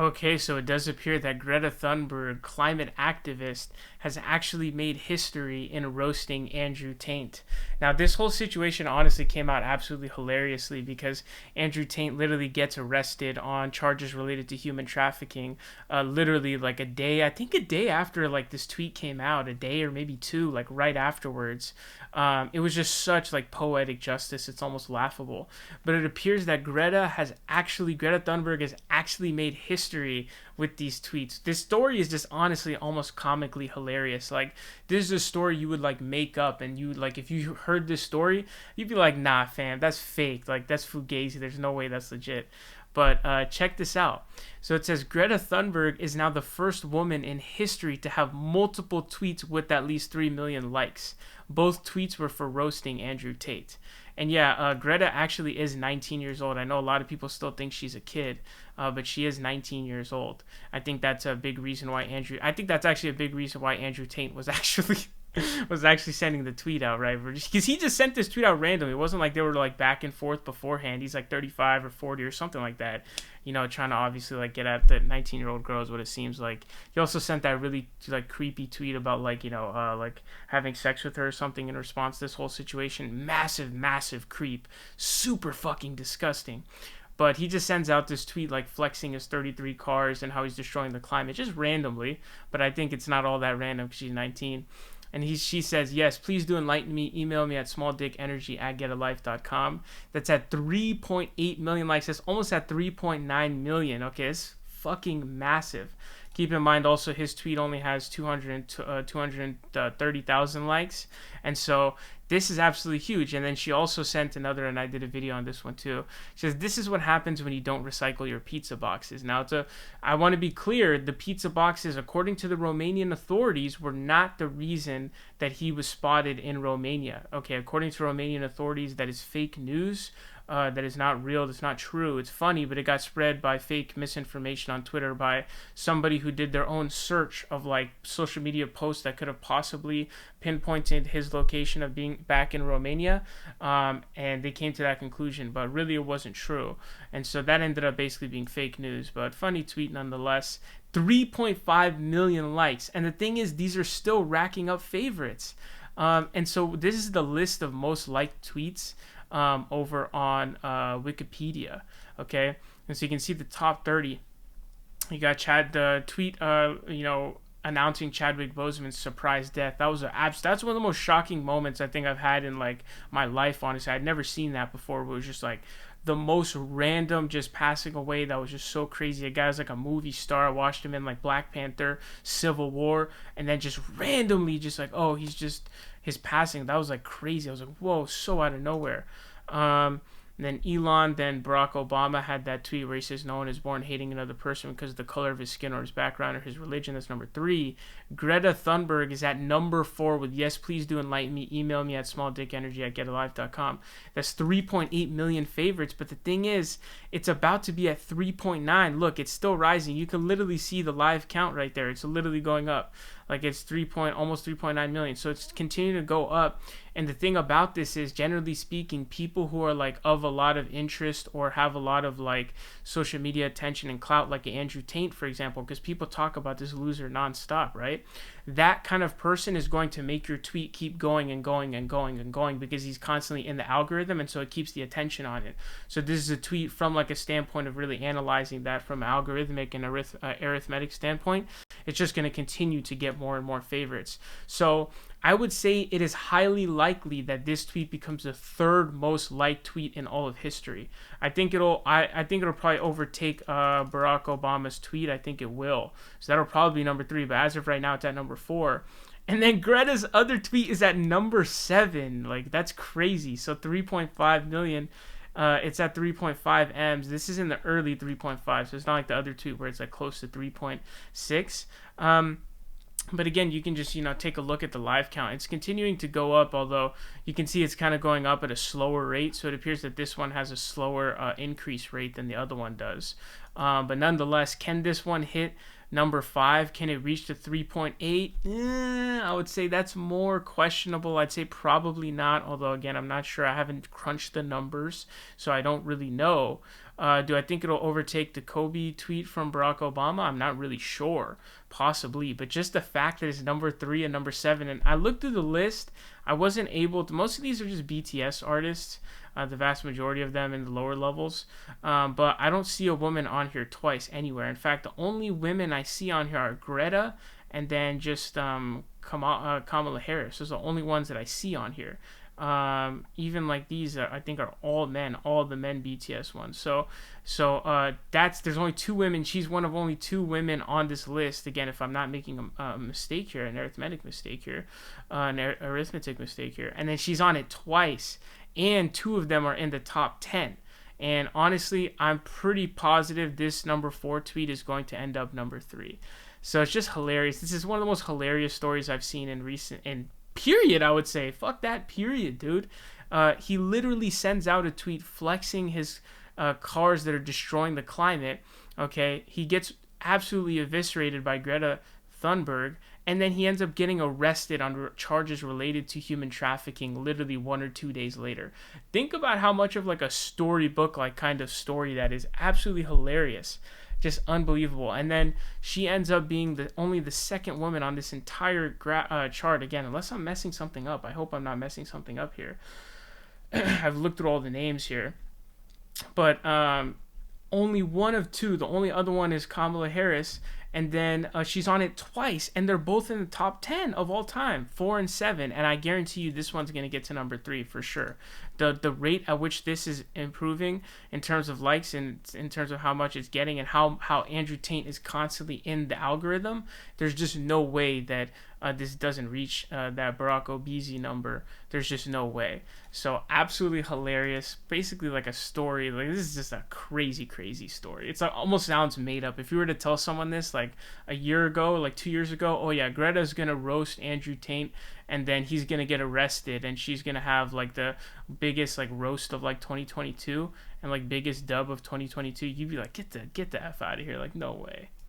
Okay, so it does appear that Greta Thunberg, climate activist, has actually made history in roasting Andrew Tate. Now, this whole situation honestly came out absolutely hilariously because Andrew Tate literally gets arrested on charges related to human trafficking, literally like a day, I think a day after like this tweet came out, a day or maybe two, like right afterwards. It was just such like poetic justice. It's almost laughable. But it appears that Greta Thunberg has actually made history with these tweets. This story is just honestly almost comically hilarious. Like, this is a story you would like make up, and you like, if you heard this story, you'd be like, nah, fam, that's fake. Like, that's fugazi. There's no way that's legit. But check this out. So it says Greta Thunberg is now the first woman in history to have multiple tweets with at least 3 million likes. Both tweets were for roasting Andrew Tate. And yeah, Greta actually is 19 years old. I know a lot of people still think she's a kid, but she is 19 years old. I think that's a big reason why I think that's actually a big reason why Andrew Tate was actually sending the tweet out, right? Because he just sent this tweet out randomly. It wasn't like they were like back and forth beforehand. He's like 35 or 40 or something like that, you know, trying to obviously like get at the 19-year-old girl is what it seems like. He also sent that really like creepy tweet about like, you know, like having sex with her or something in response to this whole situation. Massive creep, super fucking disgusting. But he just sends out this tweet like flexing his 33 cars and how he's destroying the climate just randomly. But I think it's not all that random because she's 19. And she says, yes, please do enlighten me. Email me at smalldickenergy@getalife.com. That's at 3.8 million likes. That's almost at 3.9 million. Okay, it's fucking massive. Keep in mind also his tweet only has 230,000 likes. And so this is absolutely huge. And then she also sent another, and I did a video on this one too. She says, this is what happens when you don't recycle your pizza boxes. Now, I want to be clear, the pizza boxes, according to the Romanian authorities, were not the reason that he was spotted in Romania. Okay, according to Romanian authorities, that is fake news. That is not real, that's not true. It's funny, but it got spread by fake misinformation on Twitter by somebody who did their own search of like social media posts that could have possibly pinpointed his location of being back in Romania, and they came to that conclusion, but really it wasn't true. And so that ended up basically being fake news, but funny tweet nonetheless. 3.5 million likes, and the thing is, these are still racking up favorites. And so this is the list of most liked tweets over on Wikipedia. Okay, and so you can see the top 30. You got the tweet, announcing Chadwick Boseman's surprise death. That's one of the most shocking moments I think I've had in like my life. Honestly, I'd never seen that before. It was just like the most random, just passing away. That was just so crazy. A guy was like a movie star. I watched him in like Black Panther, Civil War, and then just randomly, just like, oh, his passing. That was like crazy. I was like, whoa, so out of nowhere. And then Barack Obama had that tweet where he says no one is born hating another person because of the color of his skin or his background or his religion. That's number 3. Greta Thunberg is at number 4 with yes, please do enlighten me. Email me at smalldickenergy@getalife.com. That's 3.8 million favorites. But the thing is, it's about to be at 3.9. Look, it's still rising. You can literally see the live count right there. It's literally going up. Like it's almost 3.9 million. So it's continuing to go up. And the thing about this is, generally speaking, people who are like of a lot of interest or have a lot of like social media attention and clout, like Andrew Tate, for example, because people talk about this loser nonstop, right? That kind of person is going to make your tweet keep going and going and going and going because he's constantly in the algorithm, and so it keeps the attention on it. So this is a tweet from like a standpoint of really analyzing that from an algorithmic and arithmetic standpoint. It's just going to continue to get more and more favorites. So I would say it is highly likely that this tweet becomes the 3rd most liked tweet in all of history. I think it'll probably overtake Barack Obama's tweet. I think it will. So that'll probably be number 3. But as of right now, it's at number 4. And then Greta's other tweet is at number 7. Like, that's crazy. So 3.5 million. It's at 3.5 M's. This is in the early 3.5, so it's not like the other tweet where it's like close to 3.6. But again, you can just, take a look at the live count. It's continuing to go up, although you can see it's kind of going up at a slower rate. So it appears that this one has a slower increase rate than the other one does. But nonetheless, can this one hit number 5? Can it reach to 3.8? I would say that's more questionable. I'd say probably not, although again, I'm not sure. I haven't crunched the numbers, so I don't really know. Do I think it'll overtake the Kobe tweet from Barack Obama? I'm not really sure. Possibly. But just the fact that it's number 3 and number 7. And I looked through the list. I wasn't able to. Most of these are just BTS artists. The vast majority of them in the lower levels. But I don't see a woman on here twice anywhere. In fact, the only women I see on here are Greta and then just Kamala Harris. Those are the only ones that I see on here. Even like these, I think are all men, all the men BTS ones. So there's only 2 women. She's one of only 2 women on this list. Again, if I'm not making a mistake here, an arithmetic mistake here, and then she's on it twice, and 2 of them are in the top 10. And honestly, I'm pretty positive this number 4 tweet is going to end up number 3. So it's just hilarious. This is one of the most hilarious stories I've seen in period, I would say. Fuck that, period, dude. He literally sends out a tweet flexing his cars that are destroying the climate. Okay, he gets absolutely eviscerated by Greta Thunberg, and then he ends up getting arrested on charges related to human trafficking literally 1 or 2 days later. Think about how much of like a storybook like kind of story that is. Absolutely hilarious. Just unbelievable. And then she ends up being only the second woman on this entire chart. Again, unless I'm messing something up. I hope I'm not messing something up here. I've looked through all the names here. But only one of 2. The only other one is Kamala Harris. And then she's on it twice. And they're both in the top 10 of all time. 4 and 7. And I guarantee you this one's going to get to number 3 for sure. The rate at which this is improving in terms of likes and in terms of how much it's getting and how Andrew Tate is constantly in the algorithm, there's just no way that this doesn't reach that Barack Obese number. There's just no way. So absolutely hilarious. Basically like a story. Like this is just a crazy, crazy story. It's like, almost sounds made up. If you were to tell someone this like a year ago, like 2 years ago, oh yeah, Greta's gonna roast Andrew Tate and then he's gonna get arrested and she's gonna have like the biggest like roast of like 2022 and like biggest dub of 2022, you'd be like, get the F out of here. Like no way.